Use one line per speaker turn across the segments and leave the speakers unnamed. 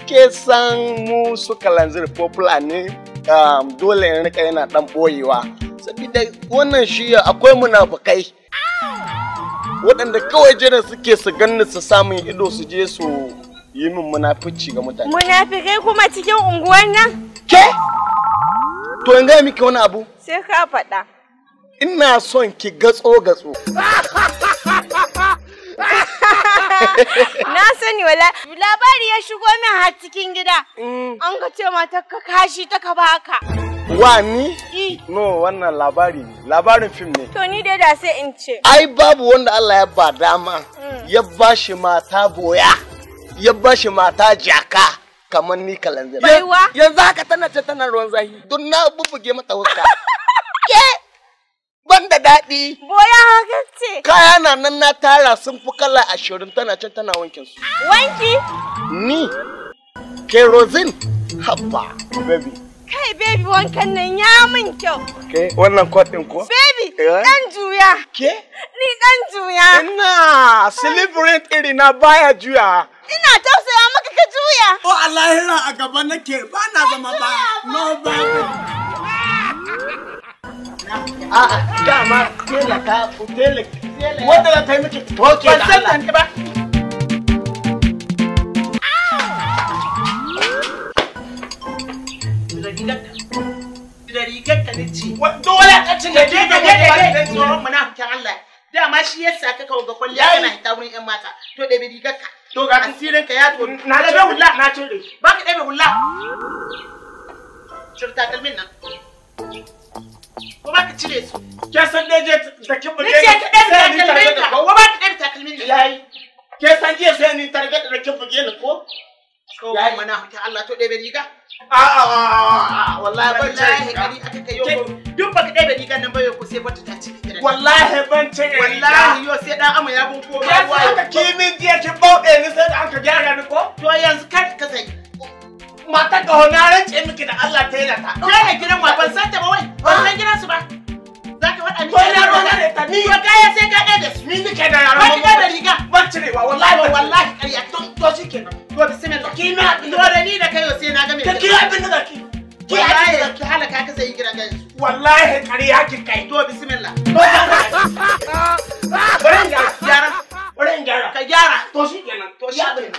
ke san mu su Kalanzir popular ne dole in rika yana dan boyewa saboda wannan shi akwai munafukai waɗanda kawai jira suke su ganni su samun ido su je su yi min munafici ga mutane.
Munafikai kuma cikin unguwar nan?
Ke? To in ga miki wani abu?
Sai ka faɗa.
Ina son ki gatso.
Na sani wala labari ya shigo min har cikin gida. An ga ce mata ka kashi ta ka baka.
Wa ni? No, wannan labari ne. Labarin fim ne.
To ni dai da sai in ce.
Ai babu wanda Allah ya ba dama. Ya bashi mata boya. Ya bashi mata jaka kamar ni Kalanzir.
Baiwa?
Yanzu haka tana ruwan zahi. Don na bubbuge mata huska. Ke? Banda daɗi.
Boya haka ce.
Kaya na nan na tara sun fi kala 20 tana can tana wankin su.
Wanki?
Ni. Kerosene. Habba, baby.
Kai baby wankan nan ya min kyau.
Ke wannan kwatin ko?
Baby, dan juya.
Ke?
Ni dan juya.
Ina, celebrate iri na baya juya.
Ina tausaya maka ka juya.
O Allahira a gaba nake ba na zama ba. No ba.
Dama tela ka tela. Wanda za ta yi miki toke da Allah. Ban san ba.
Da rigar ka ne ci.
Dole ka ci da ke
da tsoron munafikin Allah. Dama shi yasa ka kawo ga kwalliya kana hita wurin ƴan mata. To da rigar ka. To ga asirin ka ya to.
na
ɗabe hulla na cire. Ba ka ɗabe hulla. Cire takalmin nan. Ko ba ka cire su.
ke san da je da kin buge
Ni ce ka ɗabe takalmin ka. Ko ba ka ɗabe takalmin nan.
yayi ke san je sai ni targa da kin buge ni ko
Yayi munafikin Allah to ɗabe riga.
Wallahi ban
Wallahi kari aka kai yau. Duk baka ɗabe rigar nan ba yau ko sai bata ta ciki gidan.
wallahi ban ce
Wallahi yau sai dan ama ya bun ko
ya aka kimin je ki bauɗe ni sai da aka gyara ni ko
To yanzu kar ka sai.
mata ga honaran ce miki da Allah ta yana ta
Kai gidan wa ban san ta ba wai. Ban san gidan su ba. Zaka faɗa miki.
To ina ruwa ne ta ni
To kaya sai ka ɗabe su.
ni nake da yaran
Ba ki ɗabe riga.
ban cirewa wallahi
Wallahi ƙarya.
to shikenan
To bismillah.
ki na abin
To da ni da kai yau sai na ga me.
ki abin da ki
Wallahi ki halaka ka sai gidan gansu.
wallahi ƙarya ki kai
To bismillah.
bari in gyara
Gyara.
bari in gyara
Ka gyara.
to shikenan
To shi ne.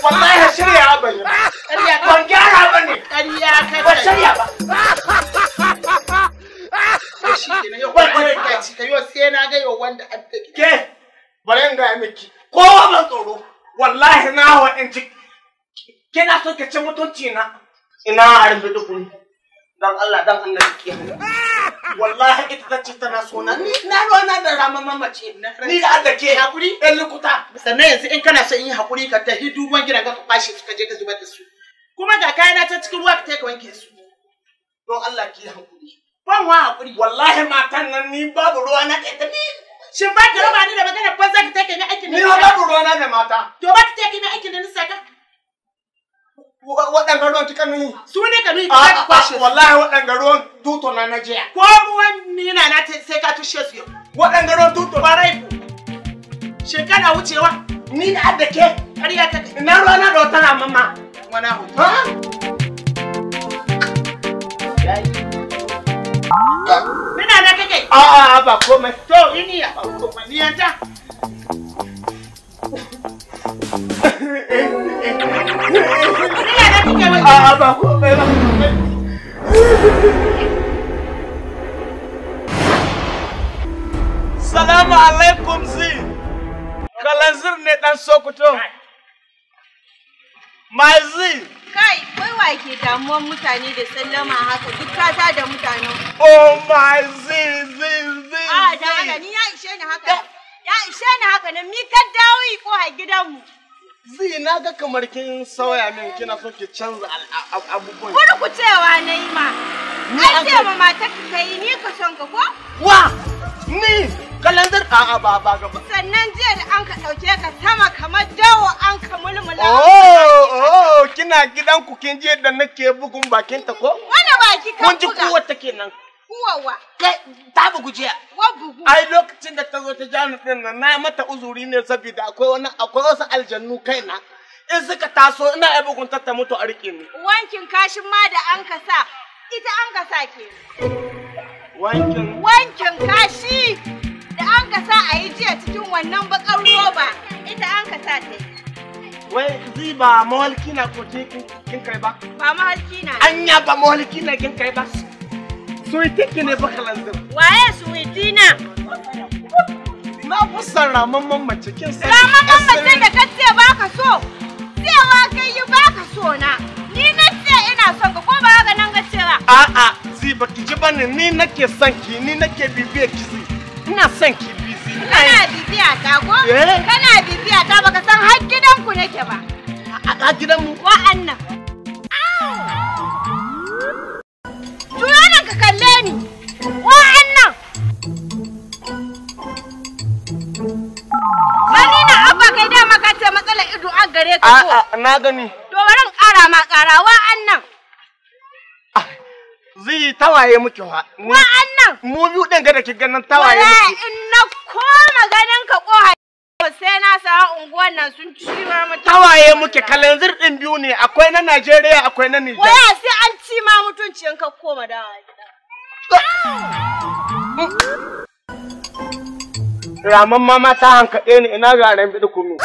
wallahi shirya ban yi
Ƙarya ka.
ban gyara bane
Ƙarya ka.
ban shirya ba
Shi kenan yau ka ci ka yau sai na ga yau wanda an take.
ke bari in gaya miki kowa ban tsoro wallahi na hawa in ci kina so ki ci mutunci na ina harbi dukun dan Allah dan annabi ki wallahi ita tace tana so na ni na rona da rama mamace ni da Allah ke
Hakuri.
ɗan lukuta
Sannan yanzu in kana son yin hakuri ka tafi duban gidan ka kwashi suka je ka zubar da su. Kuma ga kayana ta cikin ruwa ka ka wanke su.
don Allah ki hakuri
Ban wa hakuri.
wallahi matan nan ni babu ruwa na kai ta ni
Shin ba ka raba ni da magana banza ka take ni aikin da
ni
nisa?
babu ruwa na da mata
To ba ka take ni aikin da nisa ka?
waɗanga ruwan kika nuyi
Su ne ka nuni ka kwashe su.
wallahi waɗanga ruwan tuto na jiya
Ko ruwan nina na sai ka tushe su yau.
waɗanga ruwan tuto
Barai ku. Shin kana wucewa?
ni da adda ke
Ƙarya ka kai.
ina ruwa na da wata na mamma
Wana hutu.
ha
Mina na kake.
a ba komai
To iniya. Niyanta. Mina na kake wai.
a ba komai ba Salamu alaikum zi Kalanzir ne dan Sokoto mai zi
Kai, wai wa ke damuwan mutane da sallama haka duk kata da mutanen.
oh my zi
A da haka ni ya ishe ni haka. Ya ishe ni haka nan mi ka dawo ko a gidanmu.
zi na ga kamar kin sauya min kina so ki canza abubuwan
Wani ku cewa na yi ma. Ai ce ma matar ka kai ni ka son ka ko?
wa ni Kalanzir a ba gaba
Sannan jiya da an ka ɗauke ka sama kamar dawo an ka mulmula.
oh kina gidanku kin je da nake bugun bakinta ko
Wani baki ka
kun ji
buga.
kuwa take nan
Kuwawa.
Kai ta bugu jiya.
Wa bugu.
ai lokacin da ta zo ta Tijjani din nan na mata uzuri ne saboda akwai wasu aljannu kaina. In suka taso ina ai bugunta ta mutu a rike ni.
Wankin kashin ma da an ka sa, ita an ka sa ke.
Wankin
kashi da an ka sa a yi jiya cikin wannan bakar roba, ita an ka sa ta.
Wai zai ba mahalki na ko kin kai ba?
Ba mahalki na.
Anya ba mahalki na kin kai ba? Suwiti ki ne ba kalanzir.
Waye suwiti na?
Na fusan ramamman mace kin san.
Ramamman mace da kace ba ka so. Cewa kai yi ba ka so na. Ni na ce ina son ka ko ba haka nan ga cewa.
A'a, zai ba ki ji bane ni nake son ki, ni nake bibiya ki zai. Ina son ki bizi.
Kana bibiya ta ko? Kana bibiya ta baka san har gidanku nake ba.
A gidanmu?
Wa'annan. Juyo nan ka kalle ni. Wa'annan. Bani na abba kai da maka ce matsalar ido a gare ka ko?
A'a, na gani.
To bari in ƙara ma ƙara wa'annan.
Zai tawaye muke wa.
Wa'annan.
Mu biyu ɗin ga da ki ganin tawaye muke.
Wala in na koma ganin ka ko sai na sa unguwan nan sun ciwa mutum.
Tawaye muke kalanzir ɗin biyu ne akwai na Najeriya akwai na Nijar.
Waya sai an ci ma mutunci in ka koma dawa gida.
Raman mama ta hankaɗe ni ina ga ran bidu kunu.